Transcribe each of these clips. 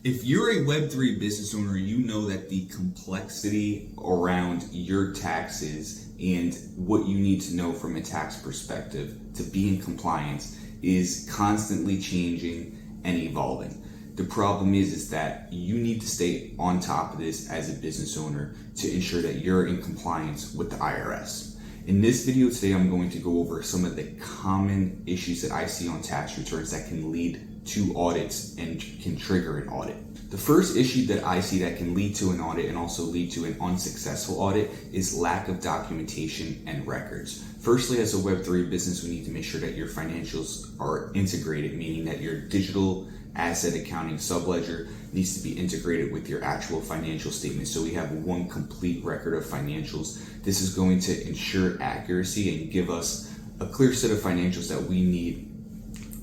If you're a Web3 business owner, you know that the complexity around your taxes and what you need to know from a tax perspective to be in compliance is constantly changing and evolving. The problem is that you need to stay on top of this as a business owner to ensure that you're in compliance with the IRS. In this video today, I'm going to go over some of the common issues that I see on tax returns that can lead to audits and can trigger an audit. The first issue that I see that can lead to an audit and also lead to an unsuccessful audit is lack of documentation and records. Firstly, as a Web3 business, we need to make sure that your financials are integrated, meaning that your digital asset accounting subledger needs to be integrated with your actual financial statement. So we have one complete record of financials. This is going to ensure accuracy and give us a clear set of financials that we need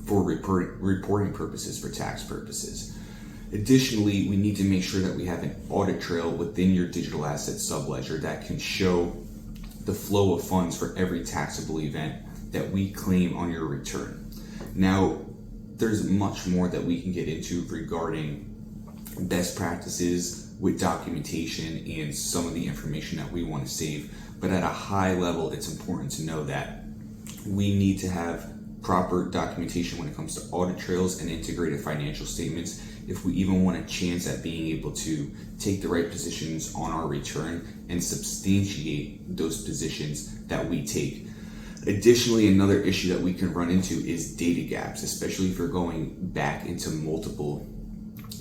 for reporting purposes, for tax purposes. Additionally, we need to make sure that we have an audit trail within your digital asset subledger that can show the flow of funds for every taxable event that we claim on your return. Now, there's much more that we can get into regarding best practices with documentation and some of the information that we want to save. But at a high level, it's important to know that we need to have proper documentation when it comes to audit trails and integrated financial statements if we even want a chance at being able to take the right positions on our return and substantiate those positions that we take. Additionally, another issue that we can run into is data gaps, especially if you're going back into multiple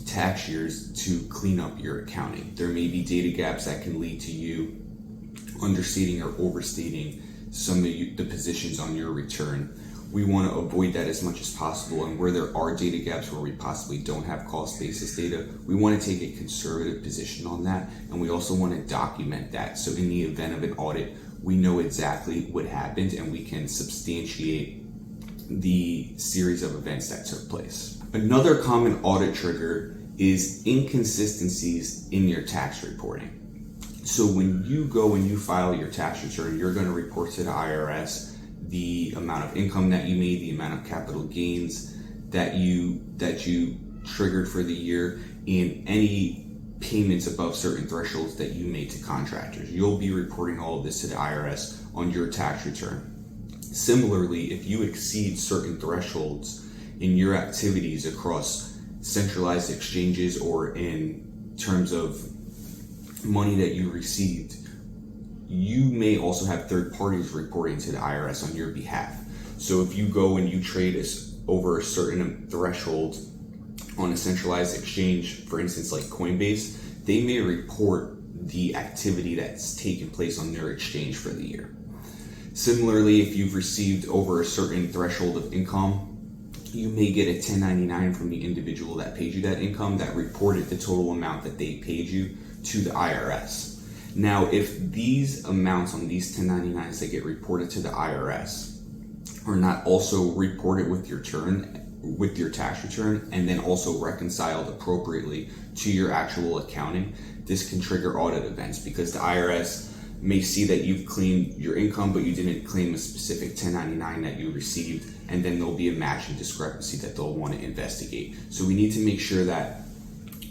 tax years to clean up your accounting. There may be data gaps that can lead to you understating or overstating some of the positions on your return. We want to avoid that as much as possible, and where there are data gaps where we possibly don't have cost basis data, we want to take a conservative position on that, and we also want to document that. So in the event of an audit, we know exactly what happened and we can substantiate the series of events that took place. Another common audit trigger is inconsistencies in your tax reporting. So when you go and you file your tax return, you're going to report to the IRS the amount of income that you made, the amount of capital gains that you triggered for the year, and any payments above certain thresholds that you made to contractors. You'll be reporting all of this to the IRS on your tax return. Similarly, if you exceed certain thresholds in your activities across centralized exchanges or in terms of money that you received, you may also have third parties reporting to the IRS on your behalf. So if you go and you trade over a certain threshold on a centralized exchange, for instance, like Coinbase, they may report the activity that's taken place on their exchange for the year. Similarly, if you've received over a certain threshold of income, you may get a 1099 from the individual that paid you that income that reported the total amount that they paid you to the IRS. Now, if these amounts on these 1099s that get reported to the IRS are not also reported with your tax return and then also reconciled appropriately to your actual accounting, this can trigger audit events because the IRS may see that you've claimed your income, but you didn't claim a specific 1099 that you received, and then there'll be a matching discrepancy that they'll want to investigate. So we need to make sure that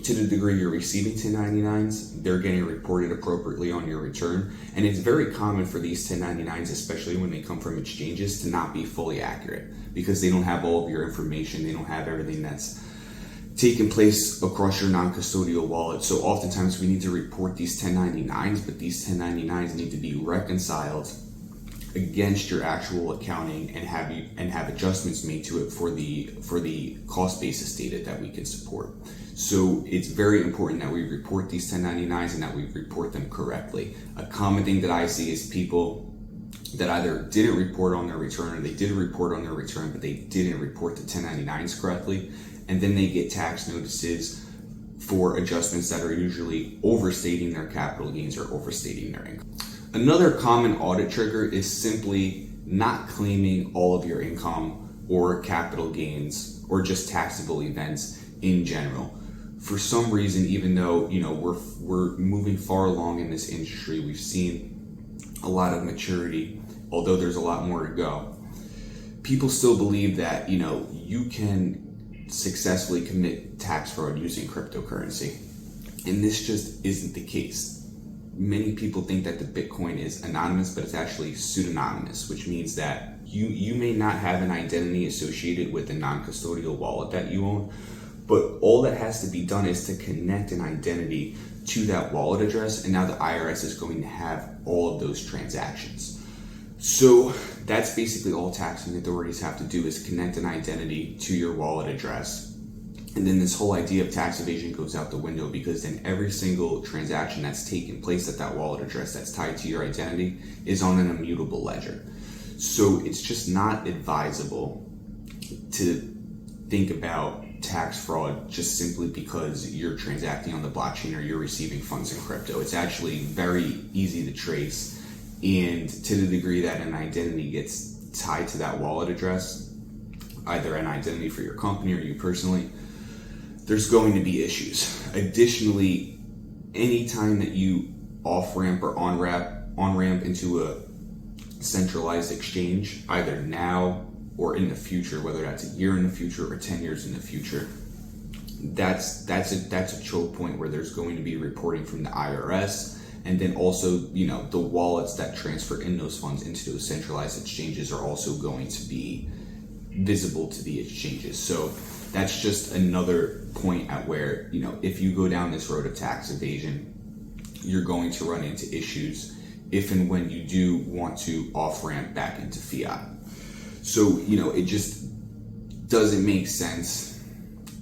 to the degree you're receiving 1099s, they're getting reported appropriately on your return. And it's very common for these 1099s, especially when they come from exchanges, to not be fully accurate because they don't have all of your information. They don't have everything that's taken place across your non-custodial wallet. So oftentimes we need to report these 1099s, but these 1099s need to be reconciled against your actual accounting and have adjustments made to it for the cost basis data that we can support. So it's very important that we report these 1099s and that we report them correctly. A common thing that I see is people that either didn't report on their return or they did report on their return, but they didn't report the 1099s correctly. And then they get tax notices for adjustments that are usually overstating their capital gains or overstating their income. Another common audit trigger is simply not claiming all of your income or capital gains or just taxable events in general. For some reason, even though we're moving far along in this industry, we've seen a lot of maturity, although there's a lot more to go. People still believe that you can successfully commit tax fraud using cryptocurrency. And this just isn't the case. Many people think that the Bitcoin is anonymous, but it's actually pseudonymous, which means that you may not have an identity associated with the non-custodial wallet that you own, but all that has to be done is to connect an identity to that wallet address, and now the IRS is going to have all of those transactions. So that's basically all taxing authorities have to do, is connect an identity to your wallet address. And then this whole idea of tax evasion goes out the window, because then every single transaction that's taken place at that wallet address that's tied to your identity is on an immutable ledger. So it's just not advisable to think about tax fraud just simply because you're transacting on the blockchain or you're receiving funds in crypto. It's actually very easy to trace, and to the degree that an identity gets tied to that wallet address, either an identity for your company or you personally, there's going to be issues. Additionally, anytime that you off-ramp or on-ramp into a centralized exchange, either now or in the future, whether that's a year in the future or 10 years in the future, that's a choke point where there's going to be reporting from the IRS. And then also, the wallets that transfer in those funds into those centralized exchanges are also going to be visible to the exchanges. So that's just another point at where, if you go down this road of tax evasion, you're going to run into issues if and when you do want to off-ramp back into fiat. So, it just doesn't make sense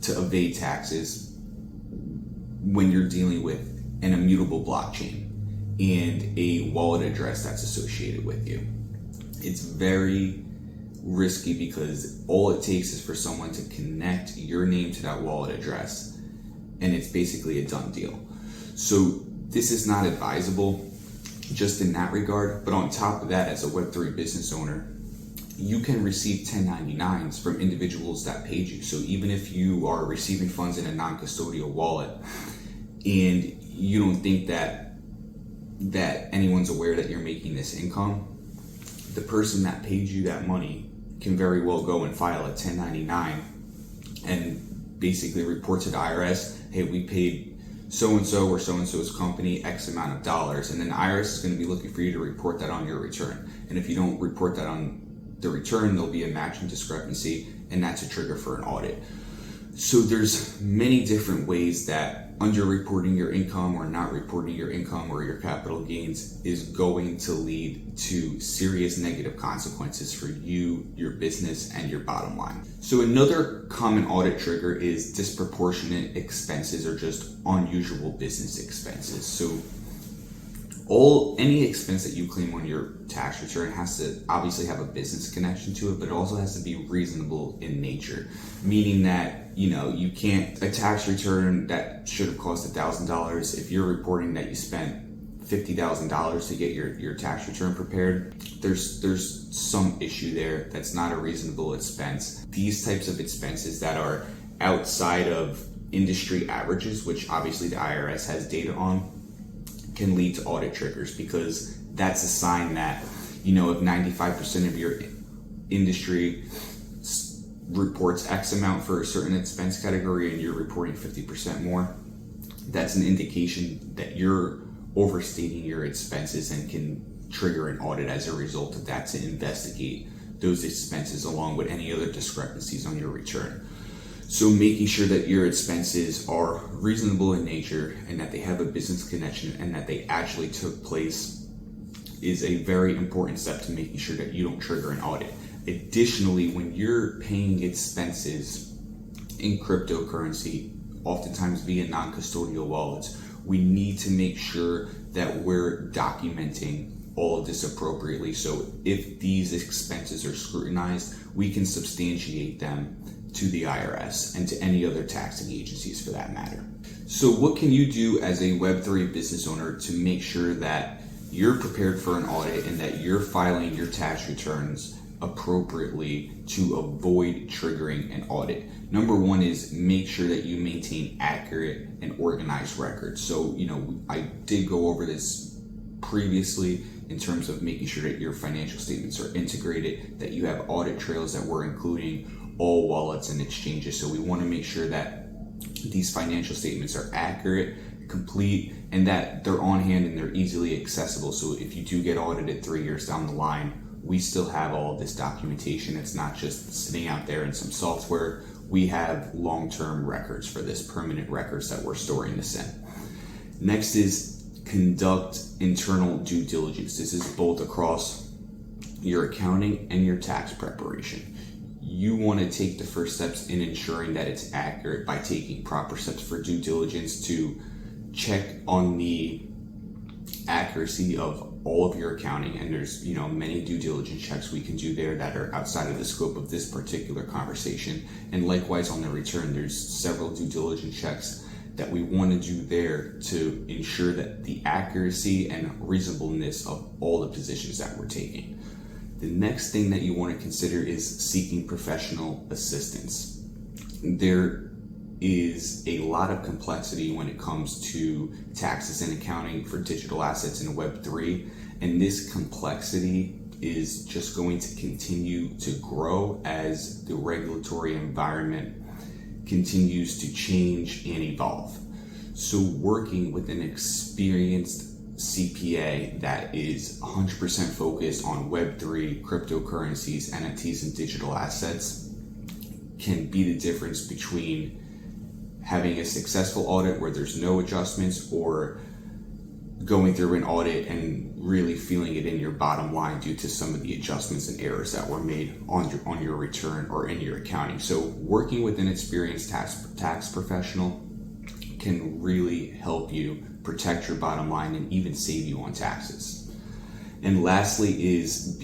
to evade taxes when you're dealing with an immutable blockchain and a wallet address that's associated with you. It's very risky, because all it takes is for someone to connect your name to that wallet address, and it's basically a done deal. So this is not advisable just in that regard. But on top of that, as a Web3 business owner, you can receive 1099s from individuals that paid you. So even if you are receiving funds in a non-custodial wallet and you don't think that anyone's aware that you're making this income, the person that paid you that money can very well go and file a 1099 and basically report to the IRS, hey, we paid so-and-so or so-and-so's company X amount of dollars, and then the IRS is going to be looking for you to report that on your return. And if you don't report that on the return, there'll be a matching discrepancy, and that's a trigger for an audit. So there's many different ways that under-reporting your income or not reporting your income or your capital gains is going to lead to serious negative consequences for you, your business, and your bottom line. So another common audit trigger is disproportionate expenses or just unusual business expenses. So any expense that you claim on your tax return has to obviously have a business connection to it, but it also has to be reasonable in nature, meaning that you can't, a tax return that should have cost $1,000, if you're reporting that you spent $50,000 to get your tax return prepared, there's some issue there. That's not a reasonable expense. These types of expenses that are outside of industry averages, which obviously the IRS has data on, can lead to audit triggers, because that's a sign that, if 95% of your industry reports X amount for a certain expense category and you're reporting 50% more, that's an indication that you're overstating your expenses and can trigger an audit as a result of that, to investigate those expenses along with any other discrepancies on your return. So making sure that your expenses are reasonable in nature and that they have a business connection and that they actually took place is a very important step to making sure that you don't trigger an audit. Additionally, when you're paying expenses in cryptocurrency, oftentimes via non-custodial wallets, we need to make sure that we're documenting all of this appropriately. So if these expenses are scrutinized, we can substantiate them to the IRS and to any other taxing agencies for that matter. So what can you do as a Web3 business owner to make sure that you're prepared for an audit and that you're filing your tax returns appropriately to avoid triggering an audit? Number one is make sure that you maintain accurate and organized records. So, I did go over this previously in terms of making sure that your financial statements are integrated, that you have audit trails that we're including all wallets and exchanges. So we want to make sure that these financial statements are accurate, complete, and that they're on hand and they're easily accessible. So if you do get audited 3 years down the line, we still have all of this documentation. It's not just sitting out there in some software. We have long-term records for this, permanent records that we're storing this in. Next is conduct internal due diligence. This is both across your accounting and your tax preparation. You want to take the first steps in ensuring that it's accurate by taking proper steps for due diligence to check on the accuracy of all of your accounting. And there's many due diligence checks we can do there that are outside of the scope of this particular conversation. And likewise on the return, there's several due diligence checks that we want to do there to ensure that the accuracy and reasonableness of all the positions that we're taking. The next thing that you want to consider is seeking professional assistance. There is a lot of complexity when it comes to taxes and accounting for digital assets in Web3, and this complexity is just going to continue to grow as the regulatory environment continues to change and evolve. So working with an experienced CPA that is 100% focused on Web3, cryptocurrencies, NFTs, and digital assets can be the difference between having a successful audit where there's no adjustments, or going through an audit and really feeling it in your bottom line due to some of the adjustments and errors that were made on your return or in your accounting. So working with an experienced tax professional can really help you protect your bottom line and even save you on taxes. And lastly is,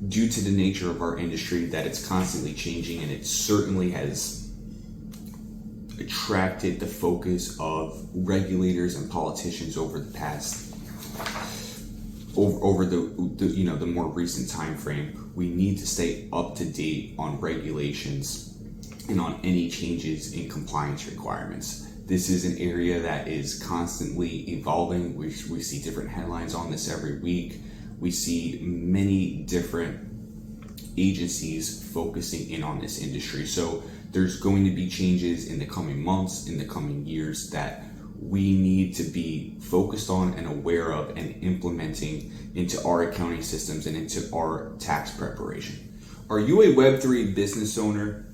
due to the nature of our industry that it's constantly changing, and it certainly has attracted the focus of regulators and politicians over the past, over the more recent time frame, we need to stay up to date on regulations and on any changes in compliance requirements. This is an area that is constantly evolving. We see different headlines on this every week. We see many different agencies focusing in on this industry. So there's going to be changes in the coming months, in the coming years, that we need to be focused on and aware of and implementing into our accounting systems and into our tax preparation. Are you a Web3 business owner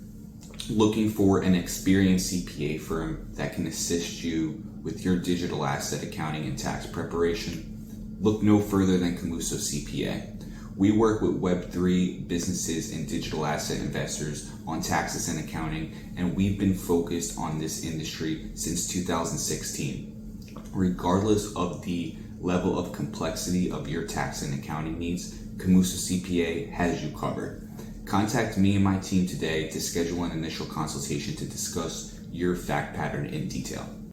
looking for an experienced CPA firm that can assist you with your digital asset accounting and tax preparation? Look no further than Camuso CPA. We work with Web3 businesses and digital asset investors on taxes and accounting, and we've been focused on this industry since 2016. Regardless of the level of complexity of your tax and accounting needs, Camuso CPA has you covered. Contact me and my team today to schedule an initial consultation to discuss your fact pattern in detail.